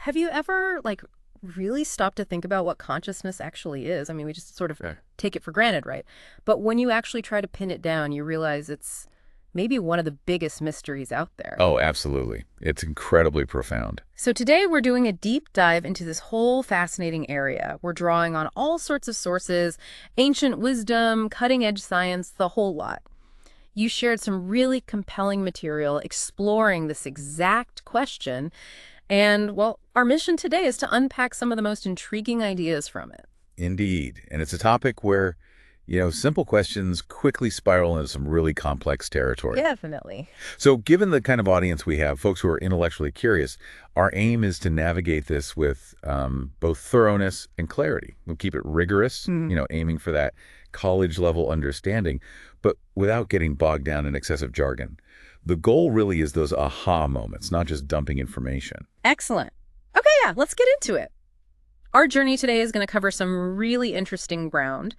Have you ever, like, really stopped to think about what consciousness actually is? I mean, we just sort of take it for granted, right? But when you actually try to pin it down, you realize it's maybe one of the biggest mysteries out there. Oh, absolutely. It's incredibly profound. So today we're doing a deep dive into this whole fascinating area. We're drawing on all sorts of sources, ancient wisdom, cutting-edge science, the whole lot. You shared some really compelling material exploring this exact question. And, well, our mission today is to unpack some of the most intriguing ideas from it. Indeed. And it's a topic where, simple questions quickly spiral into some really complex territory. Definitely. So given the kind of audience we have, folks who are intellectually curious, our aim is to navigate this with both thoroughness and clarity. We'll keep it rigorous, aiming for that college-level understanding, but without getting bogged down in excessive jargon. The goal really is those aha moments, not just dumping information. Excellent. Okay, yeah, let's get into it. Our journey today is going to cover some really interesting ground.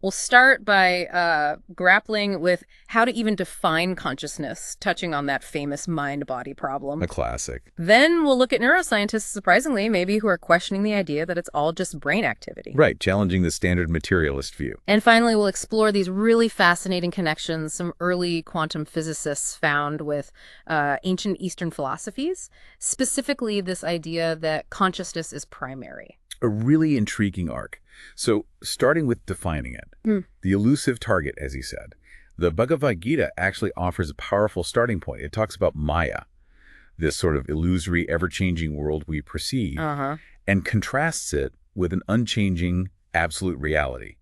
We'll start by grappling with how to even define consciousness, touching on that famous mind-body problem. A classic. Then we'll look at neuroscientists, surprisingly, maybe who are questioning the idea that it's all just brain activity. Right, challenging the standard materialist view. And finally, we'll explore these really fascinating connections some early quantum physicists found with ancient Eastern philosophies, specifically this idea that consciousness is primary. A really intriguing arc. So, starting with defining it, the elusive target, as he said, the Bhagavad Gita actually offers a powerful starting point. It talks about Maya, this sort of illusory, ever-changing world we perceive, and contrasts it with an unchanging, absolute reality,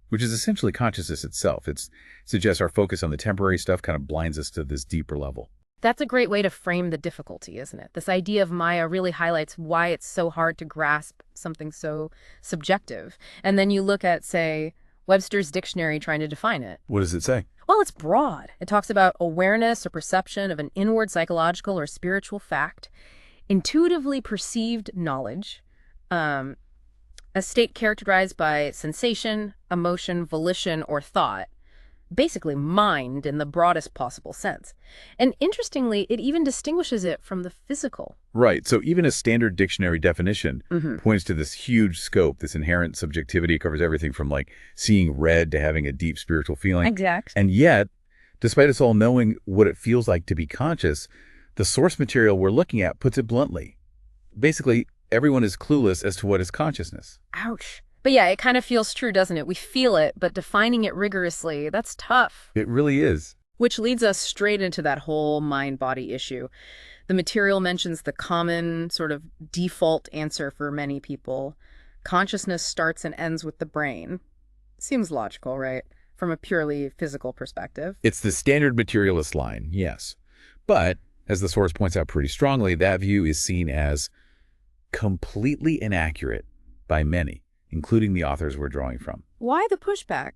which is essentially consciousness itself. It suggests our focus on the temporary stuff kind of blinds us to this deeper level. That's a great way to frame the difficulty, isn't it? This idea of Maya really highlights why it's so hard to grasp something so subjective. And then you look at, say, Webster's dictionary trying to define it. What does it say? Well, it's broad. It talks about awareness or perception of an inward psychological or spiritual fact, intuitively perceived knowledge, a state characterized by sensation, emotion, volition, or thought. Basically mind in the broadest possible sense. And interestingly, it even distinguishes it from the physical. Right. So even a standard dictionary definition points to this huge scope, this inherent subjectivity. It covers everything from like seeing red to having a deep spiritual feeling. Exactly. And yet, despite us all knowing what it feels like to be conscious, the source material we're looking at puts it bluntly. Basically, everyone is clueless as to what is consciousness. Ouch. But yeah, it kind of feels true, doesn't it? We feel it, but defining it rigorously, that's tough. It really is. Which leads us straight into that whole mind-body issue. The material mentions the common sort of default answer for many people. Consciousness starts and ends with the brain. Seems logical, right? From a purely physical perspective. It's the standard materialist line, yes. But, as the source points out pretty strongly, that view is seen as completely inaccurate by many, including the authors we're drawing from. Why the pushback?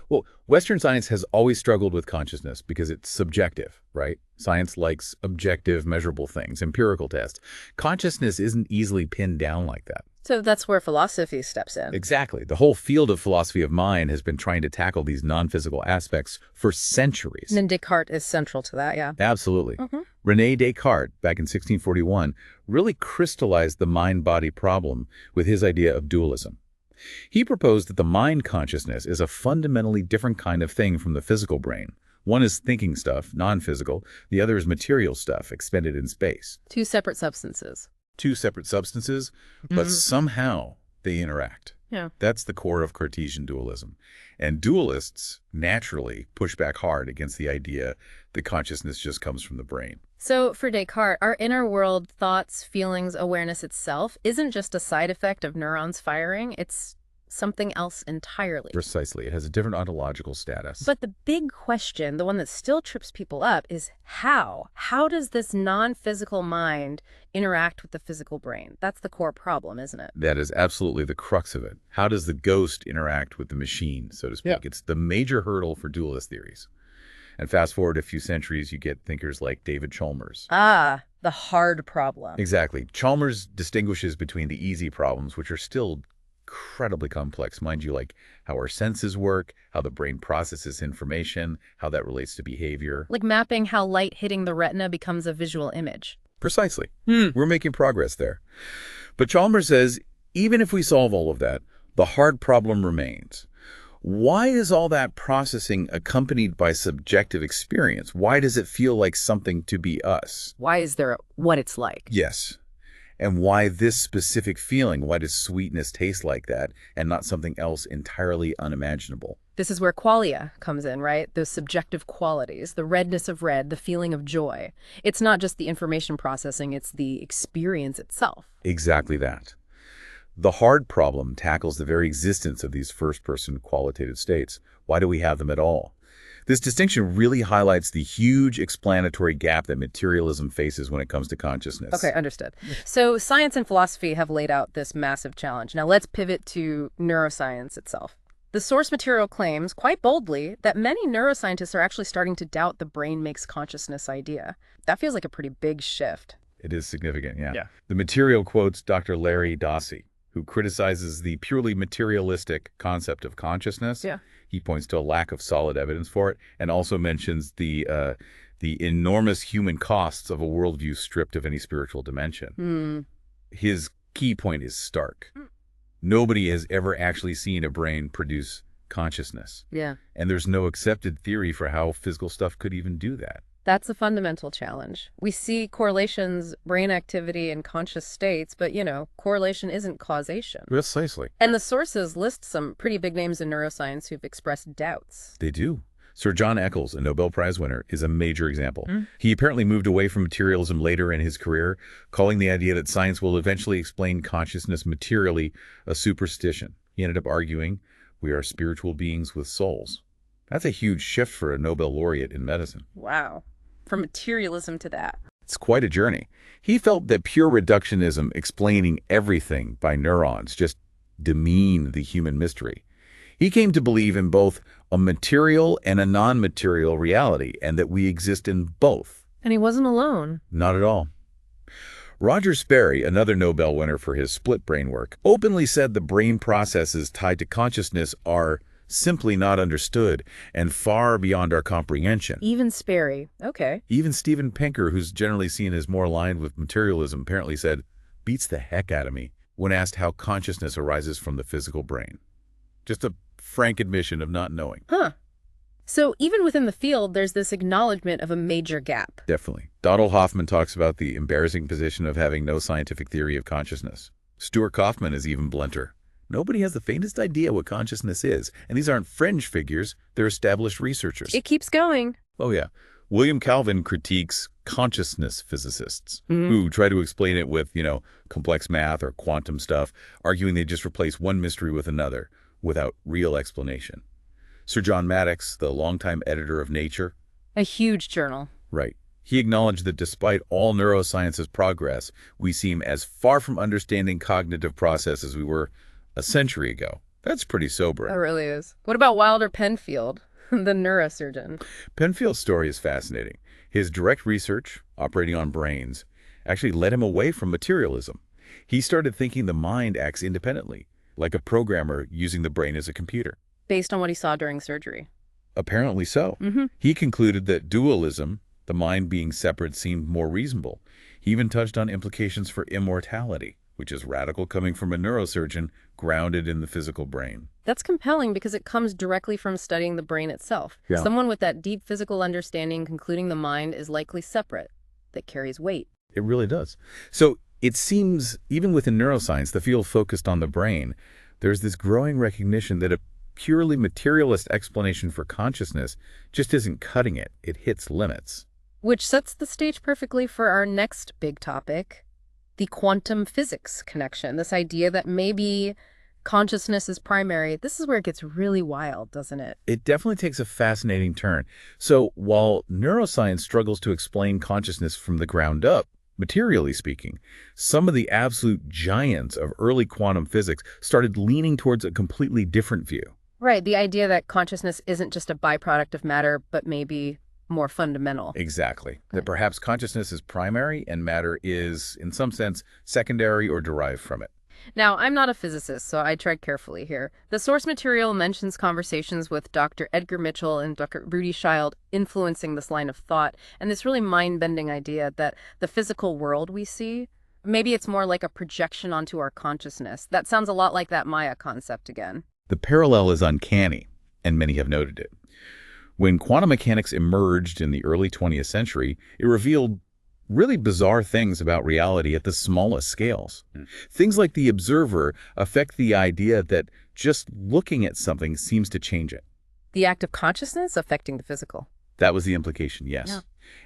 Well, Western science has always struggled with consciousness because it's subjective, right? Science likes objective, measurable things, empirical tests. Consciousness isn't easily pinned down like that. So that's where philosophy steps in. Exactly. The whole field of philosophy of mind has been trying to tackle these non-physical aspects for centuries. And Descartes is central to that, yeah. Absolutely. René Descartes, back in 1641, really crystallized the mind-body problem with his idea of dualism. He proposed that the mind consciousness is a fundamentally different kind of thing from the physical brain. One is thinking stuff, non-physical. The other is material stuff, expended in space. Two separate substances. Two separate substances, but somehow they interact. Yeah. That's the core of Cartesian dualism. And dualists naturally push back hard against the idea that consciousness just comes from the brain. So for Descartes, our inner world, thoughts, feelings, awareness itself isn't just a side effect of neurons firing. It's something else entirely. Precisely. It has a different ontological status. But the big question, the one that still trips people up, is how? How does this non-physical mind interact with the physical brain? That's the core problem, isn't it? That is absolutely the crux of it. How does the ghost interact with the machine, so to speak? Yeah. It's the major hurdle for dualist theories. And fast forward a few centuries, you get thinkers like David Chalmers. Ah, the hard problem. Exactly. Chalmers distinguishes between the easy problems, which are still incredibly complex, mind you, like how our senses work, how the brain processes information, how that relates to behavior. Like mapping how light hitting the retina becomes a visual image. Precisely. We're making progress there. But Chalmers says, even if we solve all of that, the hard problem remains. Why is all that processing accompanied by subjective experience? Why does it feel like something to be us? Why is there what it's like? Yes. And why this specific feeling? Why does sweetness taste like that and not something else entirely unimaginable? This is where qualia comes in, right? Those subjective qualities, the redness of red, the feeling of joy. It's not just the information processing, it's the experience itself. Exactly that. The hard problem tackles the very existence of these first-person qualitative states. Why do we have them at all? This distinction really highlights the huge explanatory gap that materialism faces when it comes to consciousness. Okay, understood. So science and philosophy have laid out this massive challenge. Now let's pivot to neuroscience itself. The source material claims, quite boldly, that many neuroscientists are actually starting to doubt the brain makes consciousness idea. That feels like a pretty big shift. It is significant, yeah. The material quotes Dr. Larry Dossey, who criticizes the purely materialistic concept of consciousness. He points to a lack of solid evidence for it and also mentions the enormous human costs of a worldview stripped of any spiritual dimension. His key point is stark. Nobody has ever actually seen a brain produce consciousness. And there's no accepted theory for how physical stuff could even do that. That's a fundamental challenge. We see correlations, brain activity, and conscious states, but, correlation isn't causation. Precisely. And the sources list some pretty big names in neuroscience who've expressed doubts. They do. Sir John Eccles, a Nobel Prize winner, is a major example. He apparently moved away from materialism later in his career, calling the idea that science will eventually explain consciousness materially a superstition. He ended up arguing, we are spiritual beings with souls. That's a huge shift for a Nobel laureate in medicine. Wow. From materialism to that. It's quite a journey. He felt that pure reductionism, explaining everything by neurons, just demeaned the human mystery. He came to believe in both a material and a non-material reality, and that we exist in both. And he wasn't alone. Not at all. Roger Sperry, another Nobel winner for his split brain work, openly said the brain processes tied to consciousness are simply not understood and far beyond our comprehension. Even Sperry. Okay. Even Steven Pinker, who's generally seen as more aligned with materialism, apparently said, beats the heck out of me when asked how consciousness arises from the physical brain. Just a frank admission of not knowing. So even within the field, there's this acknowledgement of a major gap. Definitely. Donald Hoffman talks about the embarrassing position of having no scientific theory of consciousness. Stuart Kaufman is even blunter. Nobody has the faintest idea what consciousness is, and these aren't fringe figures, they're established researchers. It keeps going. Oh yeah. William Calvin critiques consciousness physicists who try to explain it with, complex math or quantum stuff, arguing they just replace one mystery with another without real explanation. Sir John Maddox, the longtime editor of Nature. A huge journal. Right. He acknowledged that despite all neuroscience's progress, we seem as far from understanding cognitive process as we were a century ago. That's pretty sobering. It really is. What about Wilder Penfield, the neurosurgeon? Penfield's story is fascinating. His direct research, operating on brains, actually led him away from materialism. He started thinking the mind acts independently, like a programmer using the brain as a computer. Based on what he saw during surgery. Apparently so. He concluded that dualism, the mind being separate, seemed more reasonable. He even touched on implications for immortality, which is radical coming from a neurosurgeon grounded in the physical brain. That's compelling because it comes directly from studying the brain itself. Someone with that deep physical understanding concluding the mind is likely separate, that carries weight. It really does. So it seems, even within neuroscience, the field focused on the brain, there's this growing recognition that a purely materialist explanation for consciousness just isn't cutting it. It hits limits. Which sets the stage perfectly for our next big topic, the quantum physics connection, this idea that maybe consciousness is primary. This is where it gets really wild, doesn't it? It definitely takes a fascinating turn. So while neuroscience struggles to explain consciousness from the ground up, materially speaking, some of the absolute giants of early quantum physics started leaning towards a completely different view. Right, the idea that consciousness isn't just a byproduct of matter, but maybe more fundamental. Exactly. That perhaps consciousness is primary and matter is, in some sense, secondary or derived from it. Now, I'm not a physicist, so I tread carefully here. The source material mentions conversations with Dr. Edgar Mitchell and Dr. Rudy Scheild influencing this line of thought, and this really mind-bending idea that the physical world we see, Maybe it's more like a projection onto our consciousness. That sounds a lot like that Maya concept again. The parallel is uncanny, and many have noted it. When quantum mechanics emerged in the early 20th century, it revealed really bizarre things about reality at the smallest scales. Things like the observer affect the idea that just looking at something seems to change it. The act of consciousness affecting the physical. That was the implication, yes. Yeah.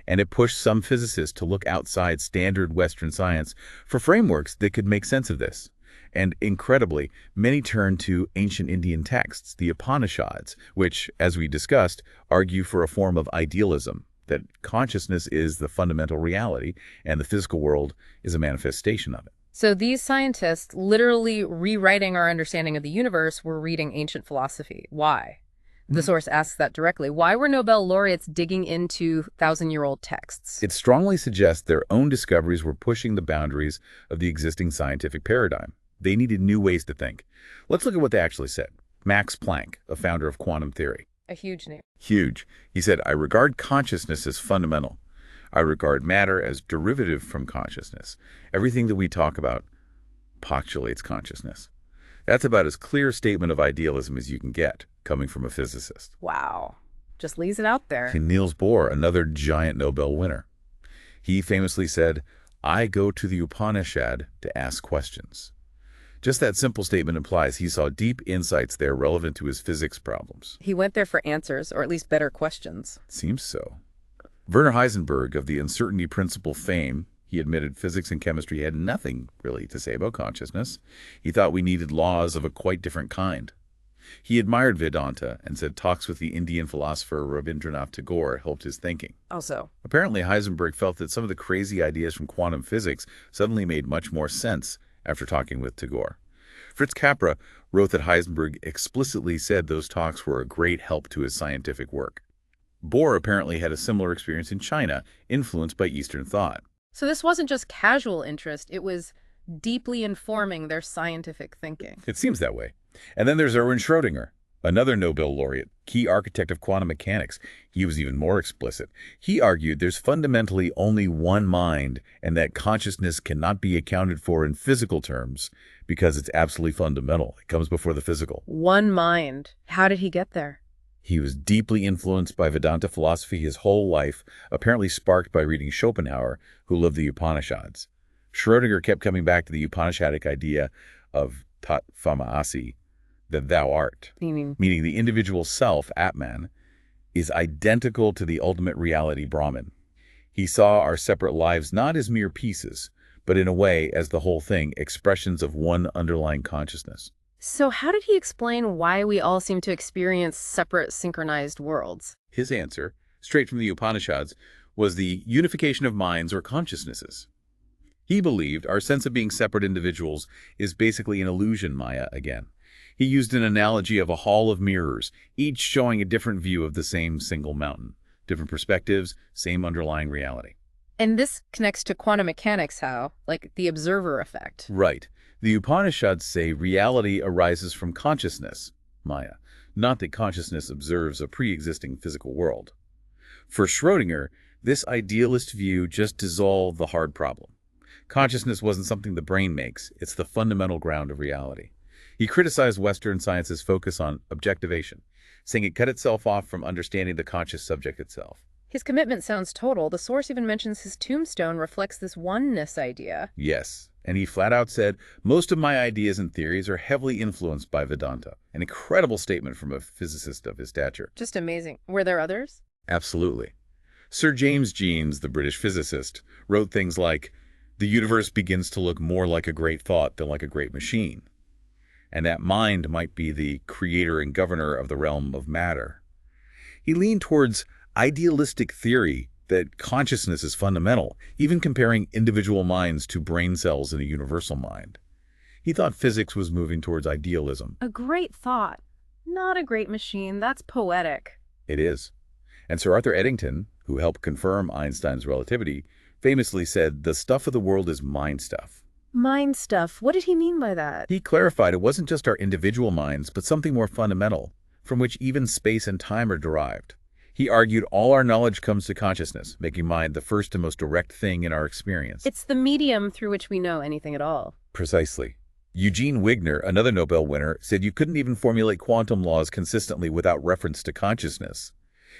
And it pushed some physicists to look outside standard Western science for frameworks that could make sense of this. And incredibly, many turned to ancient Indian texts, the Upanishads, which, as we discussed, argue for a form of idealism, that consciousness is the fundamental reality and the physical world is a manifestation of it. So these scientists, literally rewriting our understanding of the universe, were reading ancient philosophy. Why? The source asks that directly. Why were Nobel laureates digging into thousand-year-old texts? It strongly suggests their own discoveries were pushing the boundaries of the existing scientific paradigm. They needed new ways to think. Let's look at what they actually said. Max Planck, a founder of quantum theory. A huge name. Huge. He said, "I regard consciousness as fundamental. I regard matter as derivative from consciousness. Everything that we talk about postulates consciousness." That's about as clear a statement of idealism as you can get, coming from a physicist. Wow. Just leaves it out there. And Niels Bohr, another giant Nobel winner. He famously said, "I go to the Upanishad to ask questions." Just that simple statement implies he saw deep insights there relevant to his physics problems. He went there for answers, or at least better questions. Seems so. Werner Heisenberg, of the uncertainty principle fame, he admitted physics and chemistry had nothing, really, to say about consciousness. He thought we needed laws of a quite different kind. He admired Vedanta and said talks with the Indian philosopher Rabindranath Tagore helped his thinking. Also, Apparently, Heisenberg felt that some of the crazy ideas from quantum physics suddenly made much more sense after talking with Tagore. Fritz Capra wrote that Heisenberg explicitly said those talks were a great help to his scientific work. Bohr apparently had a similar experience in China, influenced by Eastern thought. so this wasn't just casual interest, it was deeply informing their scientific thinking. It seems that way. And then there's Erwin Schrödinger, another Nobel laureate, key architect of quantum mechanics. He was even more explicit. He argued there's fundamentally only one mind and that consciousness cannot be accounted for in physical terms because it's absolutely fundamental. It comes before the physical. One mind. How did he get there? He was deeply influenced by Vedanta philosophy his whole life, apparently sparked by reading Schopenhauer, who loved the Upanishads. Schrödinger kept coming back to the Upanishadic idea of tat fama asi, that thou art, Meaning, meaning the individual self, Atman, is identical to the ultimate reality, Brahman. He saw our separate lives not as mere pieces, but in a way as the whole thing, expressions of one underlying consciousness. so how did he explain why we all seem to experience separate synchronized worlds? His answer, straight from the Upanishads, was the unification of minds or consciousnesses. He believed our sense of being separate individuals is basically an illusion, Maya, again. He used an analogy of a hall of mirrors, each showing a different view of the same single mountain. Different perspectives, same underlying reality. And this connects to quantum mechanics, how? Like the observer effect. Right. The Upanishads say reality arises from consciousness, Maya, not that consciousness observes a pre-existing physical world. For Schrödinger, this idealist view just dissolved the hard problem. Consciousness wasn't something the brain makes, it's the fundamental ground of reality. He criticized Western science's focus on objectivation, saying it cut itself off from understanding the conscious subject itself. His commitment sounds total. The source even mentions his tombstone reflects this oneness idea. Yes, and he flat out said, most of my ideas and theories are heavily influenced by Vedanta. An incredible statement from a physicist of his stature. Just amazing. Were there others? Absolutely. Sir James Jeans, the British physicist, wrote things like, the universe begins to look more like a great thought than like a great machine. And that mind might be the creator and governor of the realm of matter. He leaned towards idealistic theory that consciousness is fundamental, even comparing individual minds to brain cells in a universal mind. He thought physics was moving towards idealism. A great thought. Not a great machine. That's poetic. It is. And Sir Arthur Eddington, who helped confirm Einstein's relativity, famously said, the stuff of the world is mind stuff. Mind stuff. What did he mean by that? He clarified it wasn't just our individual minds, but something more fundamental, from which even space and time are derived. He argued all our knowledge comes to consciousness, making mind the first and most direct thing in our experience. It's the medium through which we know anything at all. Precisely. Eugene Wigner, another Nobel winner, said you couldn't even formulate quantum laws consistently without reference to consciousness.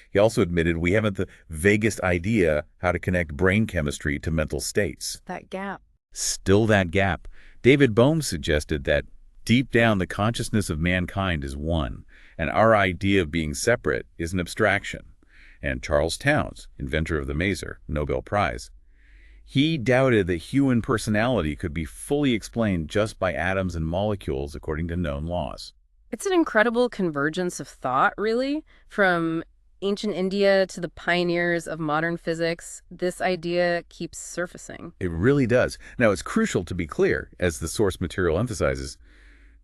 He also admitted we haven't the vaguest idea how to connect brain chemistry to mental states. That gap. Still that gap. David Bohm suggested that deep down the consciousness of mankind is one, and our idea of being separate is an abstraction. And Charles Townes, inventor of the maser, Nobel Prize, he doubted that human personality could be fully explained just by atoms and molecules according to known laws. It's an incredible convergence of thought, really, from ancient India to the pioneers of modern physics. This idea keeps surfacing. It really does. Now, it's crucial to be clear, as the source material emphasizes,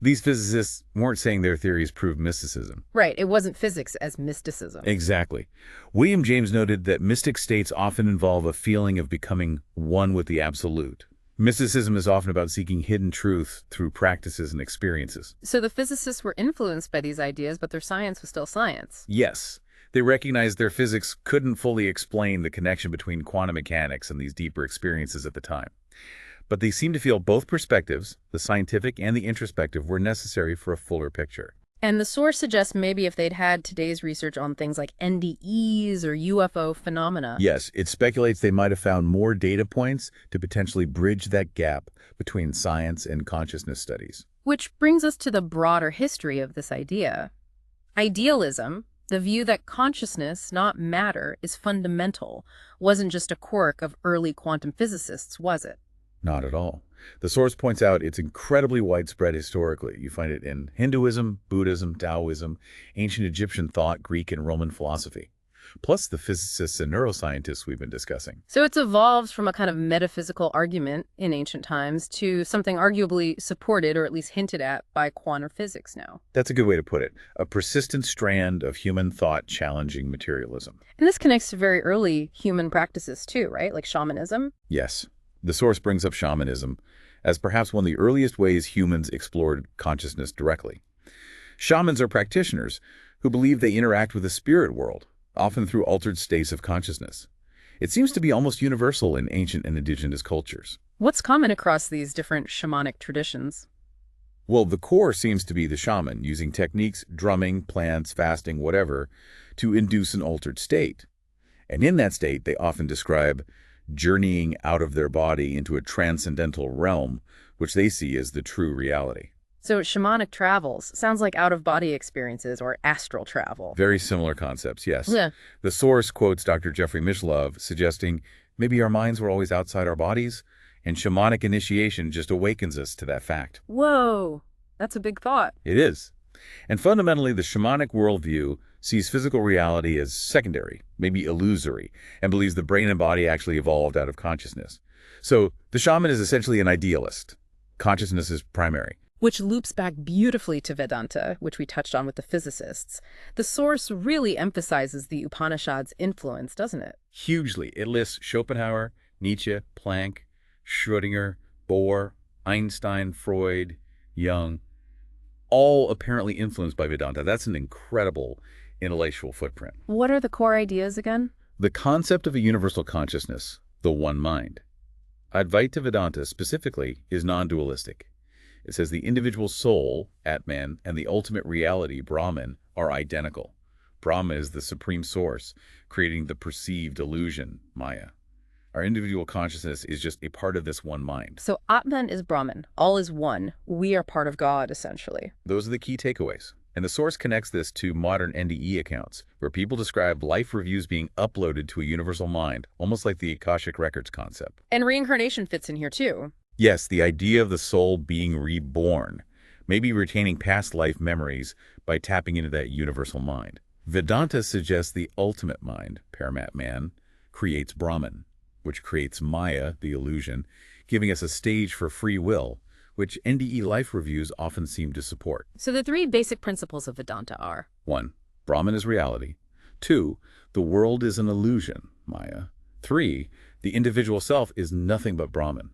these physicists weren't saying their theories prove mysticism. Right, it wasn't physics as mysticism. Exactly. William James noted that mystic states often involve a feeling of becoming one with the absolute. Mysticism is often about seeking hidden truth through practices and experiences. So the physicists were influenced by these ideas, but their science was still science. Yes, they recognized their physics couldn't fully explain the connection between quantum mechanics and these deeper experiences at the time. But they seem to feel both perspectives, the scientific and the introspective, were necessary for a fuller picture. And the source suggests maybe if they'd had today's research on things like NDEs or UFO phenomena. Yes, it speculates they might have found more data points to potentially bridge that gap between science and consciousness studies. Which brings us to the broader history of this idea. Idealism, the view that consciousness, not matter, is fundamental, wasn't just a quirk of early quantum physicists, was it? Not at all. The source points out it's incredibly widespread historically. You find it in Hinduism, Buddhism, Taoism, ancient Egyptian thought, Greek and Roman philosophy, plus the physicists and neuroscientists we've been discussing. So it's evolved from a kind of metaphysical argument in ancient times to something arguably supported or at least hinted at by quantum physics now. That's a good way to put it. A persistent strand of human thought challenging materialism. And this connects to very early human practices too, right? Like shamanism. Yes. The source brings up shamanism as perhaps one of the earliest ways humans explored consciousness directly. Shamans are practitioners who believe they interact with the spirit world, often through altered states of consciousness. It seems to be almost universal in ancient and indigenous cultures. What's common across these different shamanic traditions? Well, the core seems to be the shaman, using techniques, drumming, plants, fasting, whatever, to induce an altered state. And in that state, they often describe journeying out of their body into a transcendental realm, which they see as the true reality. So shamanic travels sounds like out-of-body experiences or astral travel. Very similar concepts, yes. Yeah. The source quotes Dr. Jeffrey Mishlove, suggesting maybe our minds were always outside our bodies, and shamanic initiation just awakens us to that fact. Whoa, that's a big thought. It is. And fundamentally, the shamanic worldview sees physical reality as secondary, maybe illusory, and believes the brain and body actually evolved out of consciousness. So the shaman is essentially an idealist. Consciousness is primary. Which loops back beautifully to Vedanta, which we touched on with the physicists. The source really emphasizes the Upanishads' influence, doesn't it? Hugely. It lists Schopenhauer, Nietzsche, Planck, Schrödinger, Bohr, Einstein, Freud, Jung, all apparently influenced by Vedanta. That's an incredible intellectual footprint. What are the core ideas again? The concept of a universal consciousness, the one mind. Advaita Vedanta specifically is non-dualistic. It says the individual soul, Atman, and the ultimate reality, Brahman, are identical. Brahma is the supreme source, creating the perceived illusion, Maya. Our individual consciousness is just a part of this one mind. So Atman is Brahman. All is one. We are part of God, essentially. Those are the key takeaways. And the source connects this to modern NDE accounts, where people describe life reviews being uploaded to a universal mind, almost like the Akashic Records concept. And reincarnation fits in here, too. Yes, the idea of the soul being reborn, maybe retaining past life memories by tapping into that universal mind. Vedanta suggests the ultimate mind, Paramatman, creates Brahman, which creates Maya, the illusion, giving us a stage for free will, which NDE life reviews often seem to support. So the three basic principles of Vedanta are: 1. Brahman is reality. 2. The world is an illusion, Maya. 3. The individual self is nothing but Brahman.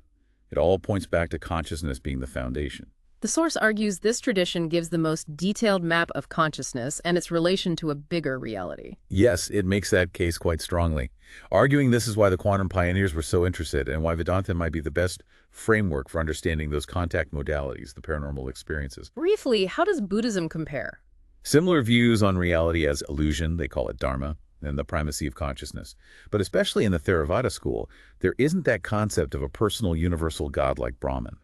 It all points back to consciousness being the foundation. The source argues this tradition gives the most detailed map of consciousness and its relation to a bigger reality. Yes, it makes that case quite strongly, arguing this is why the quantum pioneers were so interested and why Vedanta might be the best framework for understanding those contact modalities, the paranormal experiences. Briefly, how does Buddhism compare? Similar views on reality as illusion, they call it dharma, and the primacy of consciousness. But especially in the Theravada school, there isn't that concept of a personal universal God like Brahman.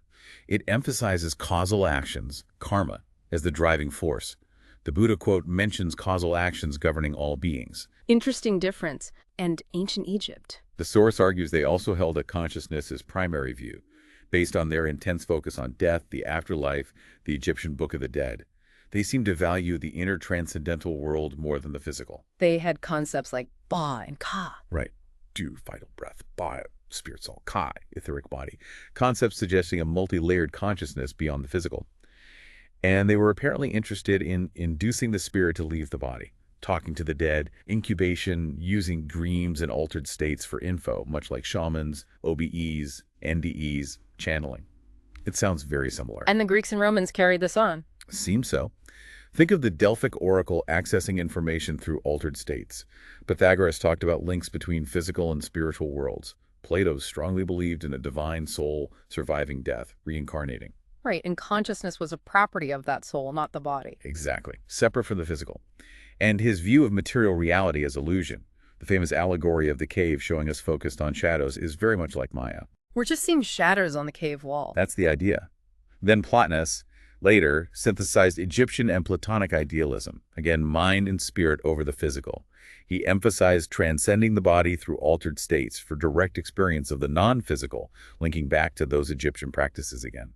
It emphasizes causal actions, karma, as the driving force. The Buddha, quote, mentions causal actions governing all beings. Interesting difference. And ancient Egypt. The source argues they also held a consciousness as primary view, based on their intense focus on death, the afterlife, the Egyptian Book of the Dead. They seem to value the inner transcendental world more than the physical. They had concepts like Ba and Ka. Right. Du, vital breath, Ba, spirit soul, Kai, etheric body. Concepts suggesting a multi-layered consciousness beyond the physical. And they were apparently interested in inducing the spirit to leave the body, talking to the dead, incubation, using dreams and altered states for info, much like shamans, OBEs, NDEs, channeling. It sounds very similar. And the Greeks and Romans carried this on. Seems so. Think of the Delphic oracle accessing information through altered states. Pythagoras talked about links between physical and spiritual worlds. Plato strongly believed in a divine soul surviving death, reincarnating. Right, and consciousness was a property of that soul, not the body. Exactly. Separate from the physical. And his view of material reality as illusion, the famous allegory of the cave showing us focused on shadows, is very much like Maya. We're just seeing shadows on the cave wall. That's the idea. Then Plotinus, later, synthesized Egyptian and Platonic idealism, again, mind and spirit over the physical. He emphasized transcending the body through altered states for direct experience of the non-physical, linking back to those Egyptian practices again.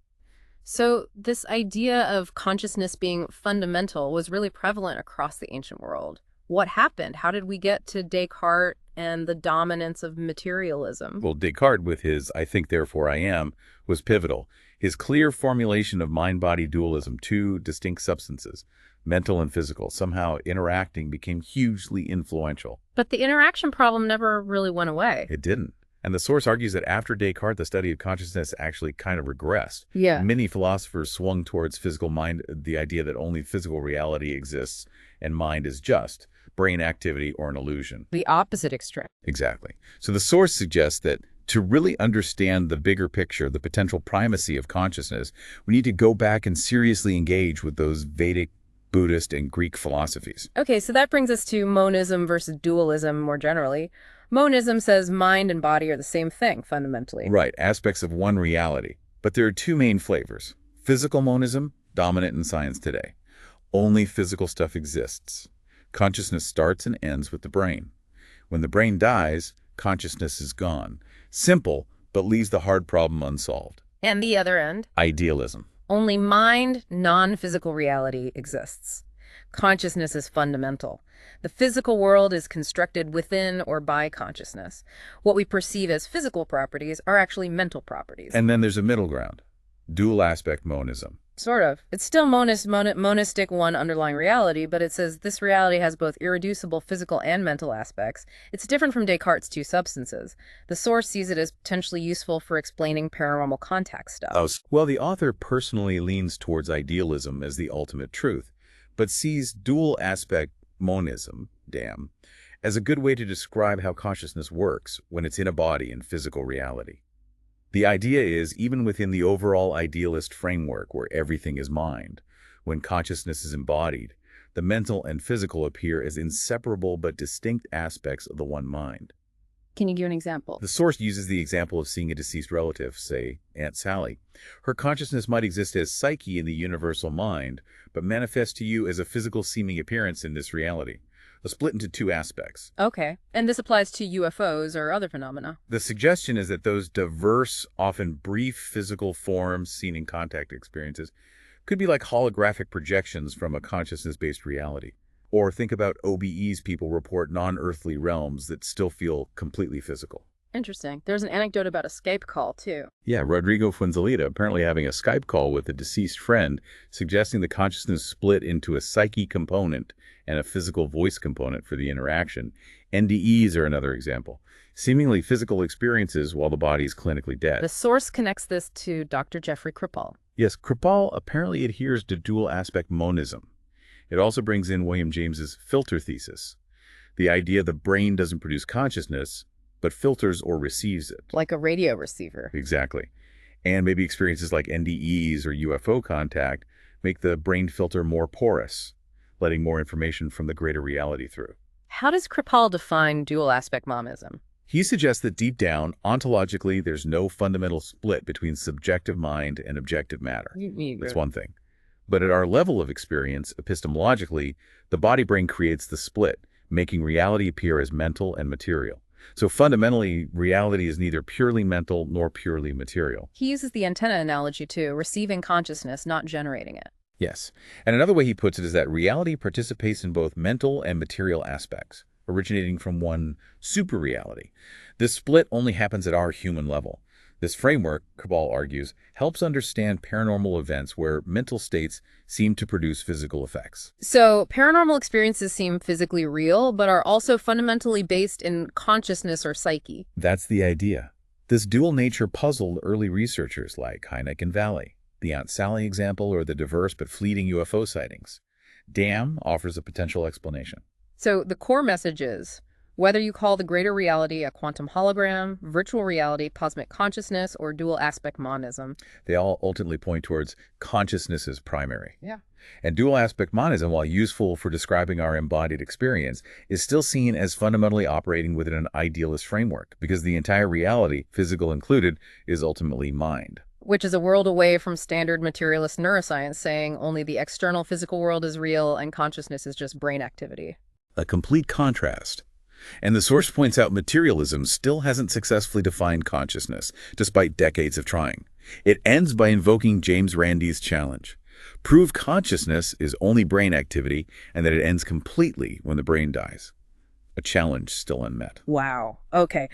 So this idea of consciousness being fundamental was really prevalent across the ancient world. What happened? How did we get to Descartes and the dominance of materialism? Well, Descartes, with his I think, therefore I am, was pivotal. His clear formulation of mind-body dualism, two distinct substances, mental and physical, somehow interacting, became hugely influential. But the interaction problem never really went away. It didn't. And the source argues that after Descartes, the study of consciousness actually kind of regressed. Yeah. Many philosophers swung towards physical mind, the idea that only physical reality exists and mind is just brain activity or an illusion. The opposite extreme. Exactly. So the source suggests that to really understand the bigger picture, the potential primacy of consciousness, we need to go back and seriously engage with those Vedic, Buddhist, and Greek philosophies. Okay, so that brings us to monism versus dualism more generally. Monism says mind and body are the same thing, fundamentally. Right, aspects of one reality. But there are two main flavors. Physical monism, dominant in science today. Only physical stuff exists. Consciousness starts and ends with the brain. When the brain dies, consciousness is gone. Simple, but leaves the hard problem unsolved. And the other end? Idealism. Only mind, non-physical reality exists. Consciousness is fundamental. The physical world is constructed within or by consciousness. What we perceive as physical properties are actually mental properties. And then there's a middle ground. Dual Aspect Monism. Sort of. It's still monistic one underlying reality, but it says this reality has both irreducible physical and mental aspects. It's different from Descartes' two substances. The source sees it as potentially useful for explaining paranormal contact stuff. Well, the author personally leans towards idealism as the ultimate truth, but sees dual aspect monism, as a good way to describe how consciousness works when it's in a body in physical reality. The idea is, even within the overall idealist framework where everything is mind, when consciousness is embodied, the mental and physical appear as inseparable but distinct aspects of the one mind. Can you give an example? The source uses the example of seeing a deceased relative, say Aunt Sally. Her consciousness might exist as psyche in the universal mind, but manifest to you as a physical seeming appearance in this reality, split into two aspects. Okay. And this applies to UFOs or other phenomena. The suggestion is that those diverse, often brief physical forms seen in contact experiences could be like holographic projections from a consciousness-based reality. Or think about OBEs people report non-earthly realms that still feel completely physical. Interesting. There's an anecdote about a Skype call, too. Yeah, Rodrigo Fuenzalida apparently having a Skype call with a deceased friend, suggesting the consciousness split into a psyche component and a physical voice component for the interaction. NDEs are another example. Seemingly physical experiences while the body is clinically dead. The source connects this to Dr. Jeffrey Kripal. Yes, Kripal apparently adheres to dual aspect monism. It also brings in William James's filter thesis, the idea the brain doesn't produce consciousness, but filters or receives it. Like a radio receiver. Exactly. And maybe experiences like NDEs or UFO contact make the brain filter more porous, letting more information from the greater reality through. How does Kripal define dual aspect monism? He suggests that deep down, ontologically, there's no fundamental split between subjective mind and objective matter. That's one thing. But at our level of experience, epistemologically, the body-brain creates the split, making reality appear as mental and material. So fundamentally, reality is neither purely mental nor purely material. He uses the antenna analogy too, receiving consciousness, not generating it. Yes. And another way he puts it is that reality participates in both mental and material aspects, originating from one super reality. This split only happens at our human level. This framework, Kripal argues, helps understand paranormal events where mental states seem to produce physical effects. So paranormal experiences seem physically real, but are also fundamentally based in consciousness or psyche. That's the idea. This dual nature puzzled early researchers like Hynek and Valley, the Aunt Sally example, or the diverse but fleeting UFO sightings. Dam offers a potential explanation. So the core message is, whether you call the greater reality a quantum hologram, virtual reality, cosmic consciousness, or dual aspect monism, they all ultimately point towards consciousness as primary. Yeah. And dual aspect monism, while useful for describing our embodied experience, is still seen as fundamentally operating within an idealist framework, because the entire reality, physical included, is ultimately mind. Which is a world away from standard materialist neuroscience saying only the external physical world is real and consciousness is just brain activity. A complete contrast. And the source points out materialism still hasn't successfully defined consciousness, despite decades of trying. It ends by invoking James Randi's challenge. Prove consciousness is only brain activity and that it ends completely when the brain dies. A challenge still unmet. Wow. Okay.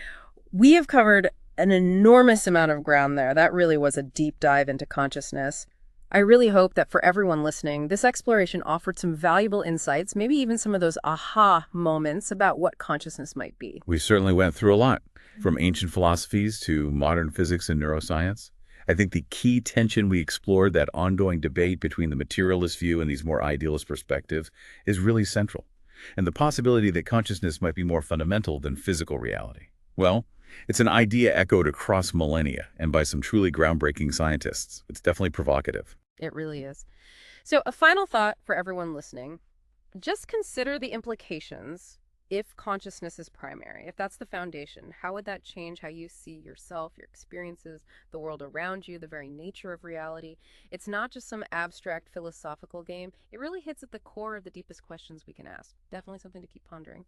We have covered an enormous amount of ground there. That really was a deep dive into consciousness. I really hope that for everyone listening, this exploration offered some valuable insights, maybe even some of those aha moments about what consciousness might be. We certainly went through a lot, from ancient philosophies to modern physics and neuroscience. I think the key tension we explored, that ongoing debate between the materialist view and these more idealist perspectives, is really central. And the possibility that consciousness might be more fundamental than physical reality. Well, it's an idea echoed across millennia and by some truly groundbreaking scientists. It's definitely provocative. It really is. So a final thought for everyone listening, just consider the implications if consciousness is primary. If that's the foundation, how would that change how you see yourself, your experiences, the world around you, the very nature of reality? It's not just some abstract philosophical game. It really hits at the core of the deepest questions we can ask. Definitely something to keep pondering.